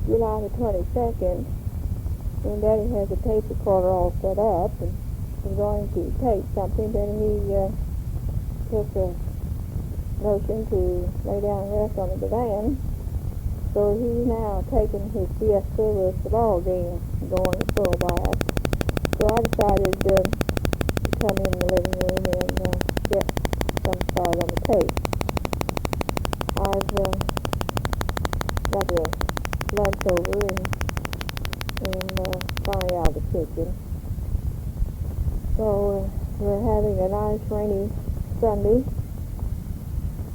July the 22nd, and Daddy has a tape recorder all set up and was going to tape something. Then he took a notion to lay down and rest on the divan. So he's now taking his siesta with the ball game going at full blast. So I decided to come in the living room and get some start on the tape. I've got the lunch over and finally out of the kitchen. So we're having a nice rainy Sunday,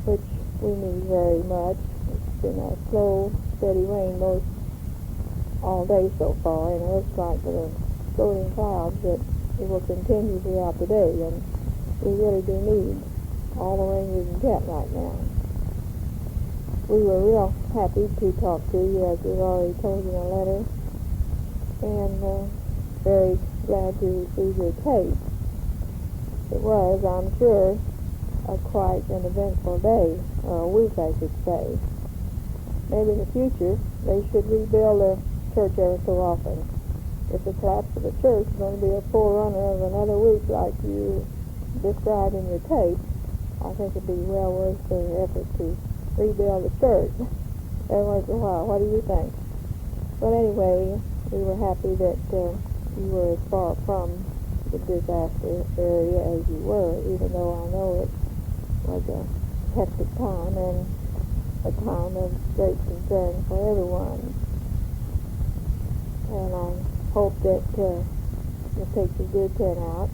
which we need very much. It's been a slow, steady rain most all day so far, and it looks like with the floating clouds that it will continue throughout the day, and we really do need all the rain we can get right now. We were real happy to talk to you, as we've already told you in a letter, and very glad to receive your tape. It was, I'm sure, quite an eventful day, or a week, I should say. Maybe in the future they should rebuild a church every so often. If the collapse of the church is going to be a forerunner of another week like you described in your tape, I think it'd be well worth the effort to rebuild the church every once in a while. What do you think? But anyway, we were happy that you were as far from the disaster area as you were, even though I know it was a hectic time and a time of great concern for everyone. And I hope that the picture did turn out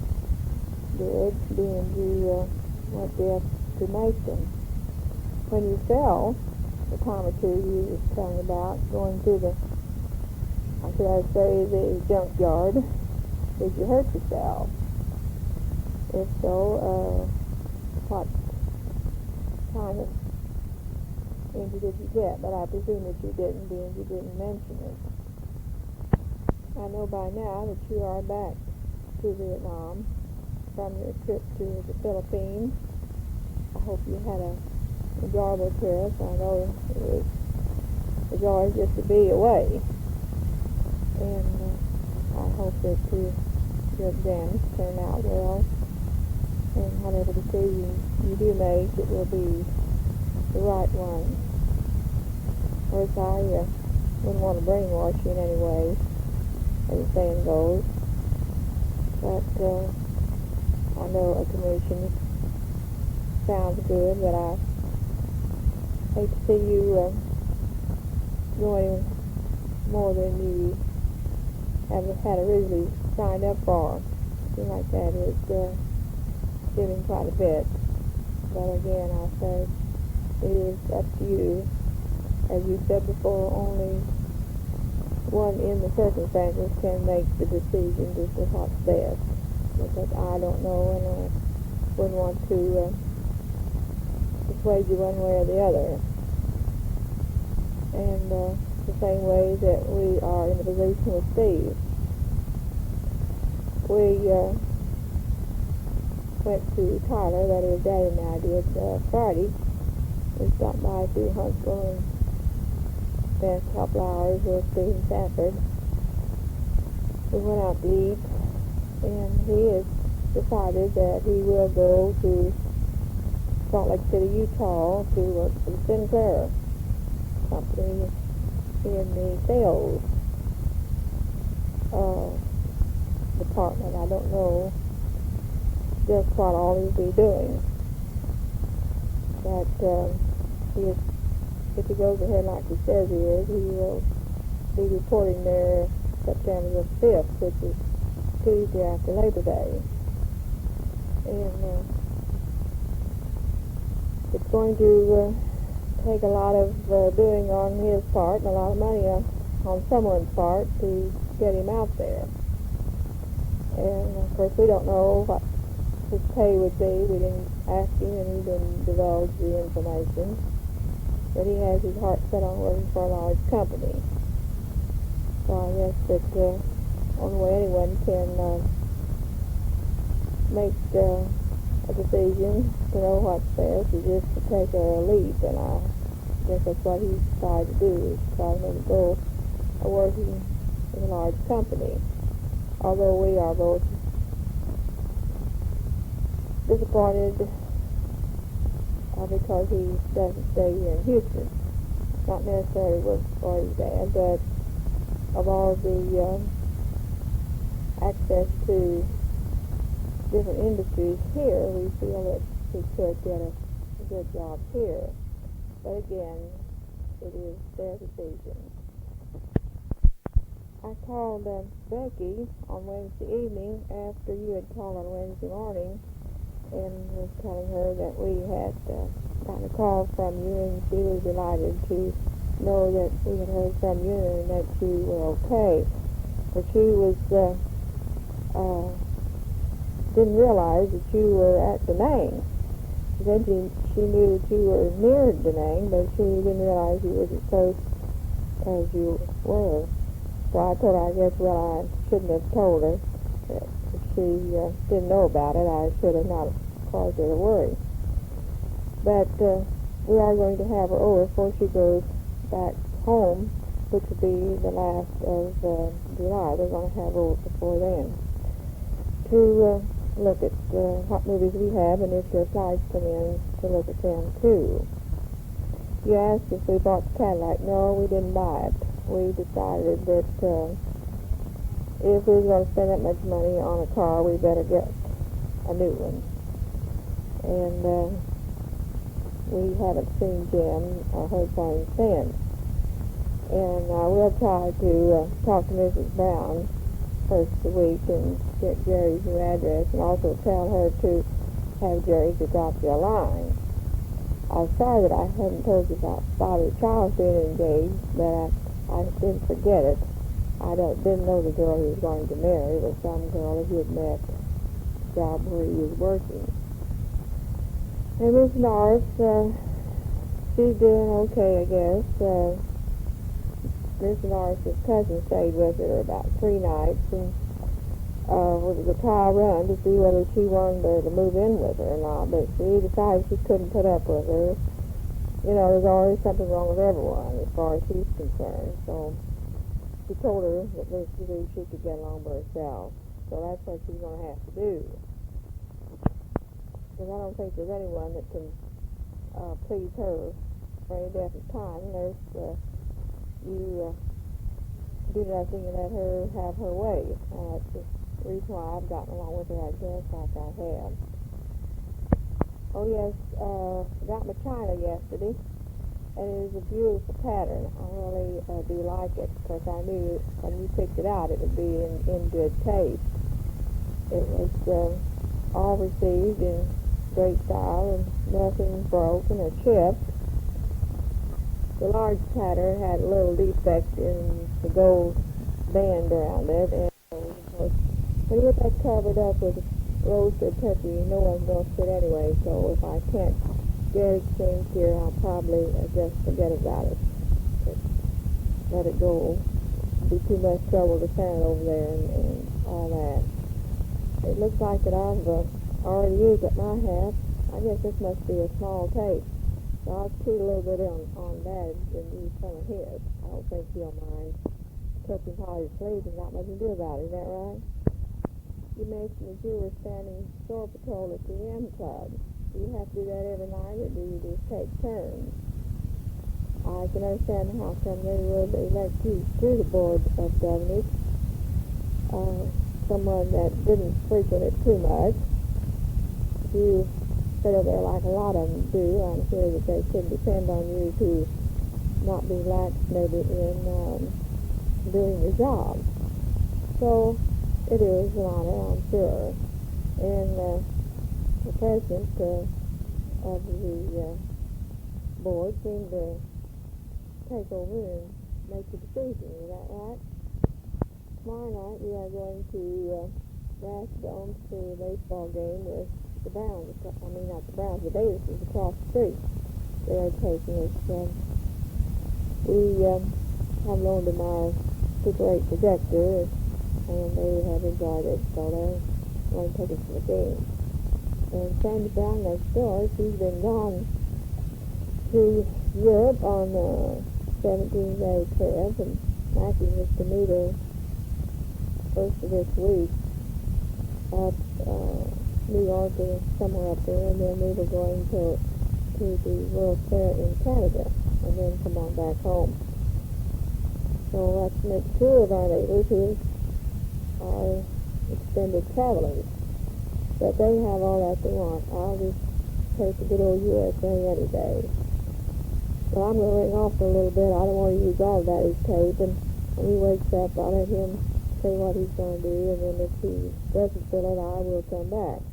good, being you went there to Mason. When you fell, the time or two you were telling about going to the, should I say, the junkyard, did you hurt yourself? If so, what kind of injury did you get? But I presume that you didn't, being you didn't mention it. I know by now that you are back to Vietnam from your trip to the Philippines. I hope you had an enjoyable trip. I know it was a joy just to be away. And I hope that your exams turn out well. And whatever decision you do make, it will be the right one. Of course, I wouldn't want to brainwash you in any way, as the saying goes. But I know a commission sounds good, but I hate to see you going more than you had originally signed up for. Something like that is giving quite a bit. But again, I say it is up to you. As you said before, only one in the circumstances can make the decision as to what's best. Because I don't know, and I wouldn't want to persuade you one way or the other. And the same way that we are in the position with Steve. We went to Tyler, that is Daddy and I did, Friday. We stopped by through Huntsville and spent a couple hours with Steve and Sanford. We went out to eat, and he has decided that he will go to Salt Lake City, Utah to work for the Sinclair company in the sales department. I don't know just what all he'll be doing, but if he goes ahead like he says he is, he will be reporting there September the 5th, which is Tuesday after Labor Day. And it's going to take a lot of doing on his part and a lot of money on someone's part to get him out there. And of course we don't know what his pay would be. We didn't ask him, and he didn't divulge the information. But he has his heart set on working for a large company. So I guess that only way anyone can make a decision to know what's best is just to take a leap, and I guess that's what he tried to do, is try to make a go working in a large company. Although we are both disappointed because he doesn't stay here in Houston. Not necessarily work for his dad, but of all the access to different industries here, we feel that he could get a good job here. But again, it is their decision. I called Becky on Wednesday evening after you had called on Wednesday morning and was telling her that we had gotten a call from you, and she was delighted to know that we had heard from you and that you were okay. But she was didn't realize that you were at Da Nang. She said she knew that you were near Da Nang, but she didn't realize you were as close as you were. So I told her, I guess, well, I shouldn't have told her that if she didn't know about it. I should have not caused her to worry. But we are going to have her over before she goes back home, which will be the last of July. We're going to have her over before then to look at what movies we have, and if your flights come in, to look at them too. You asked if we bought the Cadillac. No, we didn't buy it. We decided that if we were going to spend that much money on a car, we better get a new one. And we haven't seen Jim or heard from him since. And we'll try to talk to Mrs. Brown first of the week and get Jerry's new address, and also tell her to have Jerry to drop you a line. I'm sorry that I hadn't told you about Bobby Charles being engaged, but I didn't forget it. I didn't know the girl he was going to marry. It was some girl that he had met at the job where he was working. And Miss Norris, she's doing okay, I guess. Miss Norris's cousin stayed with her about 3 nights, and it was a trial run to see whether she wanted her to move in with her or not, but she decided she couldn't put up with her. You know, there's always something wrong with everyone as far as she's concerned, so she told her that basically she could get along by herself. So that's what she's going to have to do. Because I don't think there's anyone that can please her for any definite time unless you do nothing and let her have her way. That's the reason why I've gotten along with her, I guess, like I have. Oh yes, got my china yesterday, and it is a beautiful pattern. I really do like it, because I knew when you picked it out it would be in good taste. It was all received in great style, and nothing broken or chipped. The large pattern had a little defect in the gold band around it, and when you get that covered up with roasted turkey, no one's going to sit anyway, so if I can't get it changed here, I'll probably just forget about it. Let it go. It'd be too much trouble to sand over there and all that. It looks like that I've already used it my half. I guess this must be a small tape. So I'll cheat a little bit on that and use some of his. I don't think he'll mind touching while he's sleeping. Not much to do about it. Is that right? You mentioned that you were standing store patrol at the M Club. Do you have to do that every night, or do you just take turns? I can understand how come they would elect you to the Board of Governors, someone that didn't frequent it too much. You sit over there like a lot of them do. I'm sure that they could depend on you to not be lax maybe in doing your job. So it is an honor, I'm sure. And the president of the board seemed to take over and make the decision. Is that right? Tomorrow night we are going to Rashdome to a baseball game with the Browns. I mean, not the Browns, the Davises across the street. They are taking us. We have loaned them our Super 8 projector, and they have enjoyed it, so they're going to take us to the game. And Sandy Brown next door, she's been gone to Europe on a 17-day trip, and Mackie was to meet her first of this week at New York or somewhere up there, and then we were going to the World Fair in Canada, and then come on back home. So that's makes two of our neighbors who are extended travelers. But they have all that they want. I'll just take the good old USA any day. So I'm going to ring off for a little bit. I don't want to use all of Daddy's tape, and when he wakes up, I'll let him say what he's going to do, and then if he doesn't feel it, I will come back.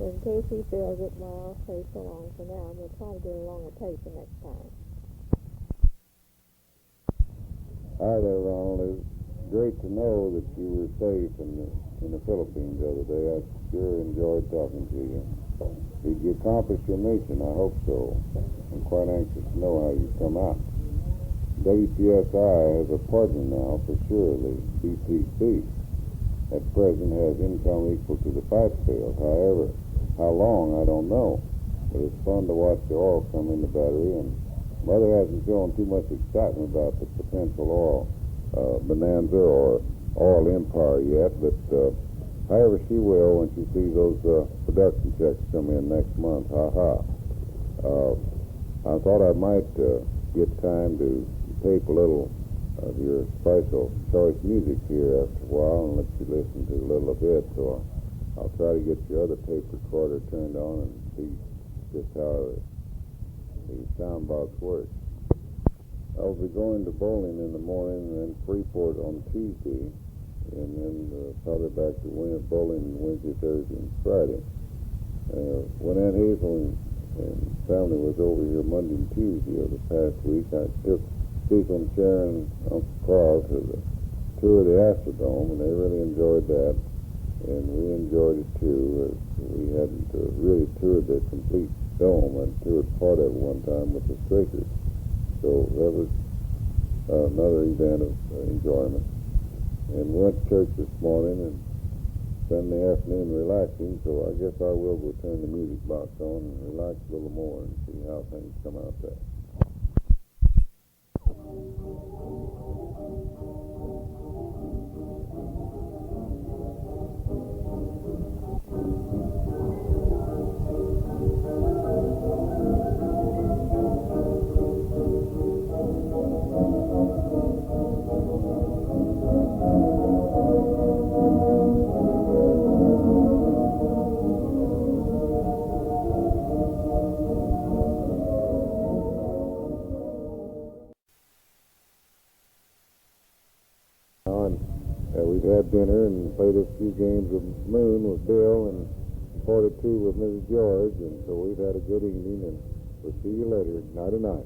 So in case he feels it, well, I'll say so long for now, and we'll try to get a longer tape the next time. Hi there, Ronald. It's great to know that you were safe in the Philippines the other day. I sure enjoyed talking to you. Did you accomplish your mission? I hope so. I'm quite anxious to know how you come out. WPSI has a partner now for sure, the BTC. At present has income equal to the pipe sales. However, how long, I don't know. But it's fun to watch the oil come in the battery, and Mother hasn't shown too much excitement about the potential oil bonanza or oil empire yet, but however she will when she sees those production checks come in next month. I thought I might get time to tape a little of your special choice music here after a while and let you listen to a little of it, so I'll try to get your other tape recorder turned on and see just how the sound box works. I'll be going to bowling in the morning and then Freeport on Tuesday, and then probably back to bowling Wednesday, Thursday, and Friday. When Aunt Hazel and family was over here Monday and Tuesday of the past week, I took Cecil and Sharon and Uncle Carl to the tour of the Astrodome, and they really enjoyed that, and we enjoyed it too. We hadn't really toured the complete dome. I toured part of it one time with the Strikers, so that was another event of enjoyment. And we went to church this morning and spend the afternoon relaxing, so I guess I will go turn the music box on and relax a little more and see how things come out there. We've had dinner and played a few games of Moon with Bill and 42 with Mrs. George, and so we've had a good evening, and we'll see you later. Night-night.